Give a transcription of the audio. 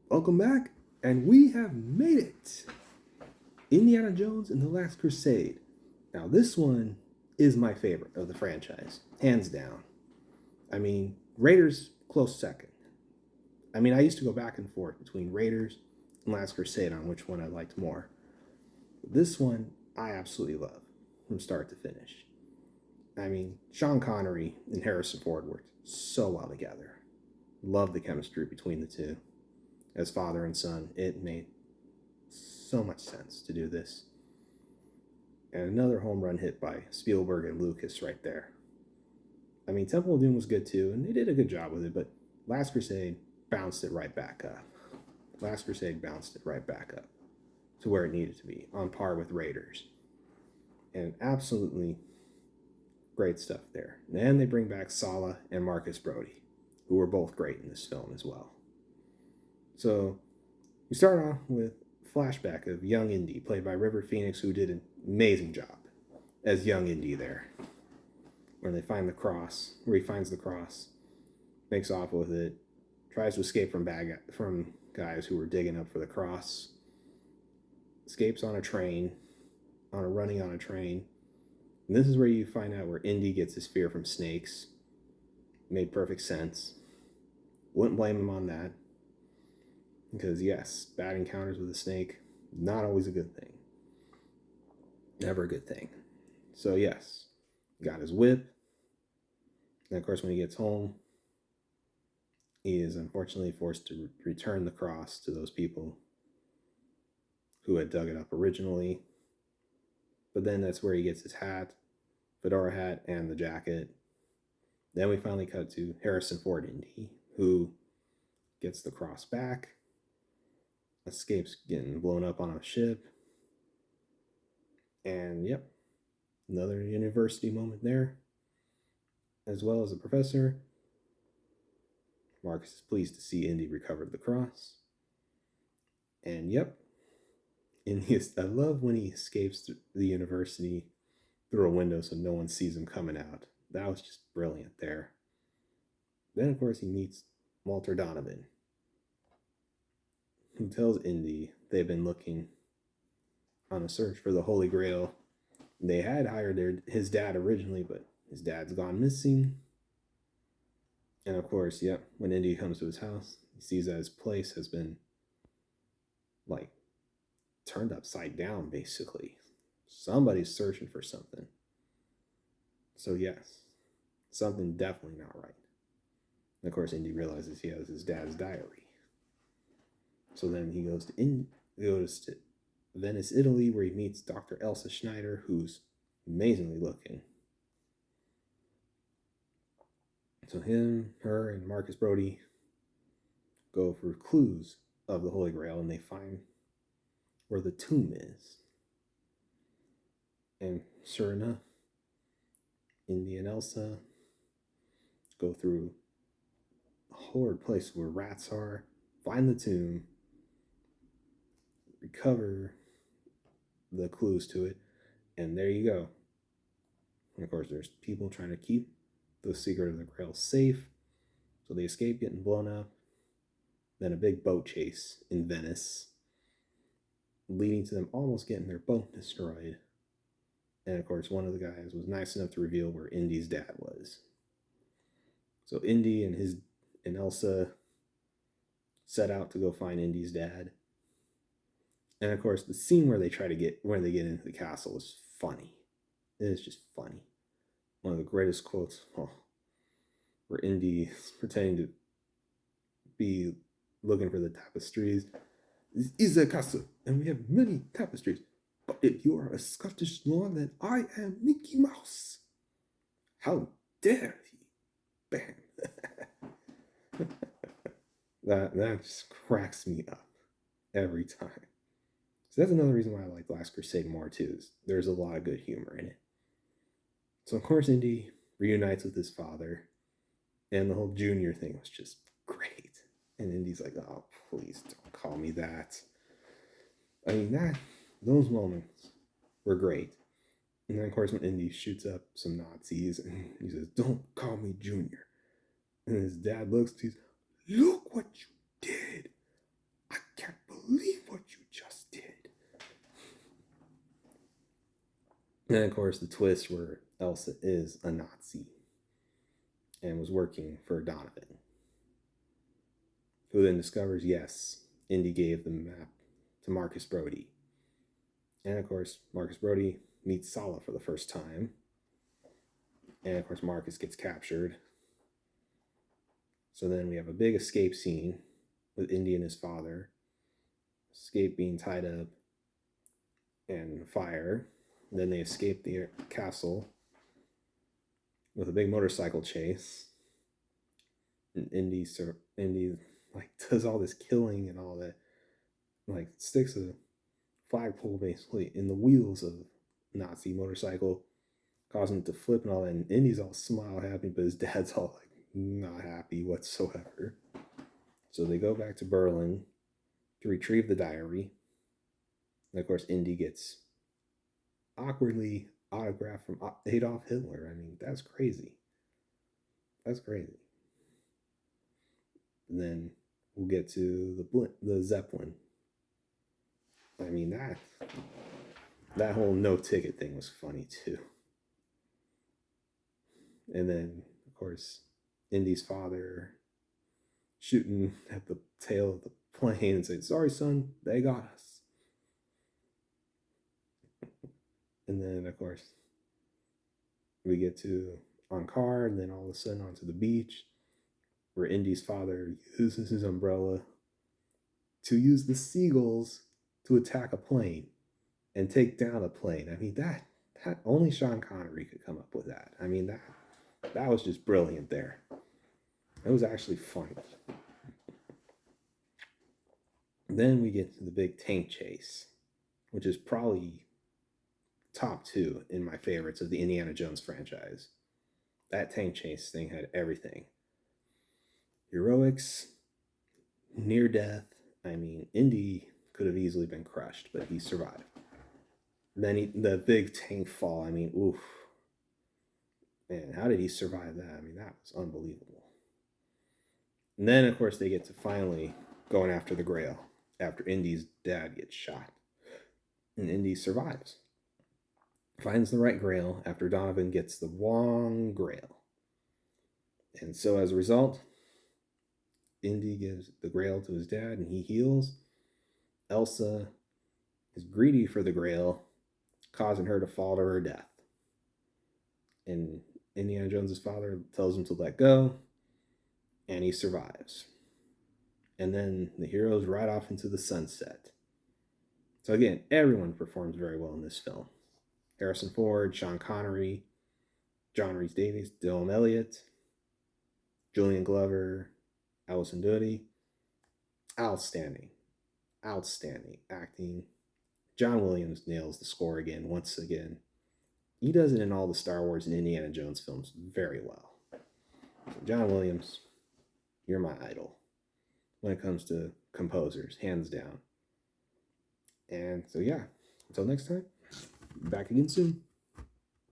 Welcome back, and we have made it. Indiana Jones and the Last Crusade. Now, this one is my favorite of the franchise, hands down. I mean, Raiders, close second. I mean, I used to go back and forth between Raiders and Last Crusade on which one I liked more. But this one, I absolutely love from start to finish. I mean, Sean Connery and Harrison Ford worked so well together. Love the chemistry between the two. As father and son, it made so much sense to do this. And another home run hit by Spielberg and Lucas right there. I mean, Temple of Doom was good too, and they did a good job with it, but Last Crusade bounced it right back up. Last Crusade bounced it right back up to where it needed to be, on par with Raiders. And absolutely great stuff there. And they bring back Sala and Marcus Brody, who were both great in this film as well. So we start off with a flashback of young Indy, played by River Phoenix, who did an amazing job as young Indy there. Where they find the cross, where he finds the cross, makes off with it, tries to escape from guys who were digging up for the cross, escapes on a train, running on a train. And this is where you find out where Indy gets his fear from snakes. Made perfect sense. Wouldn't blame him on that. Because yes, bad encounters with a snake, not always a good thing. Never a good thing. So yes, got his whip. And of course, when he gets home, he is unfortunately forced to return the cross to those people who had dug it up originally. But then that's where he gets his hat, fedora hat, and the jacket. Then we finally cut to Harrison Ford Indy, who gets the cross back, escapes getting blown up on a ship. And yep, another university moment there. As well as the professor. Marcus is pleased to see Indy recovered the cross. And yep, I love when he escapes the university through a window so no one sees him coming out. That was just brilliant there. Then, of course, he meets Walter Donovan, who tells Indy they've been looking on a search for the Holy Grail. They had hired his dad originally, but his dad's gone missing. And of course, yep, when Indy comes to his house, he sees that his place has been, like, turned upside down, basically. Somebody's searching for something. So yes, something definitely not right. And of course, Indy realizes he has his dad's diary. So then he goes to Venice, Italy, where he meets Dr. Elsa Schneider, who's amazingly looking. So him, her, and Marcus Brody go for clues of the Holy Grail, and they find where the tomb is. And sure enough, Indy and Elsa go through a horrid place where rats are, find the tomb, recover the clues to it, and there you go. And of course, there's people trying to keep the secret of the Grail safe, so they escape getting blown up. Then a big boat chase in Venice, leading to them almost getting their boat destroyed. And of course, one of the guys was nice enough to reveal where Indy's dad was. So Indy and Elsa set out to go find Indy's dad. And of course, the scene where they get into the castle is funny. It is just funny. One of the greatest quotes, where Indy is pretending to be looking for the tapestries. This is a castle, and we have many tapestries. But if you are a Scottish lord, then I am Mickey Mouse. How dare he? Bam. that just cracks me up every time. So that's another reason why I like Last Crusade more too. Is there's a lot of good humor in it. So of course Indy reunites with his father, and the whole junior thing was just great. And Indy's like, "Oh, please don't call me that." I mean, those moments were great. And then of course when Indy shoots up some Nazis, and he says, "Don't call me Junior." And his dad looks, he's, "Look what you did." And of course, the twist where Elsa is a Nazi and was working for Donovan, who then discovers, yes, Indy gave the map to Marcus Brody. And of course, Marcus Brody meets Sala for the first time. And of course, Marcus gets captured. So then we have a big escape scene with Indy and his father. Escape being tied up and fire. Then they escape the castle with a big motorcycle chase. And Indy like does all this killing and all that. Like sticks a flagpole basically in the wheels of Nazi motorcycle, causing it to flip and all that. And Indy's all smile happy, but his dad's all like not happy whatsoever. So they go back to Berlin to retrieve the diary. And of course, Indy gets awkwardly autographed from Adolf Hitler. I mean, that's crazy. That's crazy. And then we'll get to the Zeppelin. I mean, that whole no ticket thing was funny too. And then, of course, Indy's father shooting at the tail of the plane and saying, "Sorry, son, they got us." And then, of course, we get to Ankara, and then all of a sudden onto the beach, where Indy's father uses his umbrella to use the seagulls to attack a plane and take down a plane. I mean, that only Sean Connery could come up with that. I mean, that was just brilliant there. It was actually funny. Then we get to the big tank chase, which is probably top 2 in my favorites of the Indiana Jones franchise. That tank chase thing had everything. Heroics, near death. I mean, Indy could have easily been crushed, but he survived. Then the big tank fall. I mean, oof. Man, how did he survive that? I mean, that was unbelievable. And then, of course, they get to finally going after the Grail after Indy's dad gets shot. And Indy survives. Finds the right Grail after Donovan gets the wrong Grail. And so as a result, Indy gives the Grail to his dad and he heals. Elsa is greedy for the Grail, causing her to fall to her death. And Indiana Jones' father tells him to let go, and he survives. And then the heroes ride off into the sunset. So again, everyone performs very well in this film. Harrison Ford, Sean Connery, John Rhys-Davies, Dylan Elliott, Julian Glover, Alison Doody. Outstanding. Outstanding acting. John Williams nails the score again, once again. He does it in all the Star Wars and Indiana Jones films very well. So John Williams, you're my idol when it comes to composers, hands down. And so, yeah, until next time, back again soon.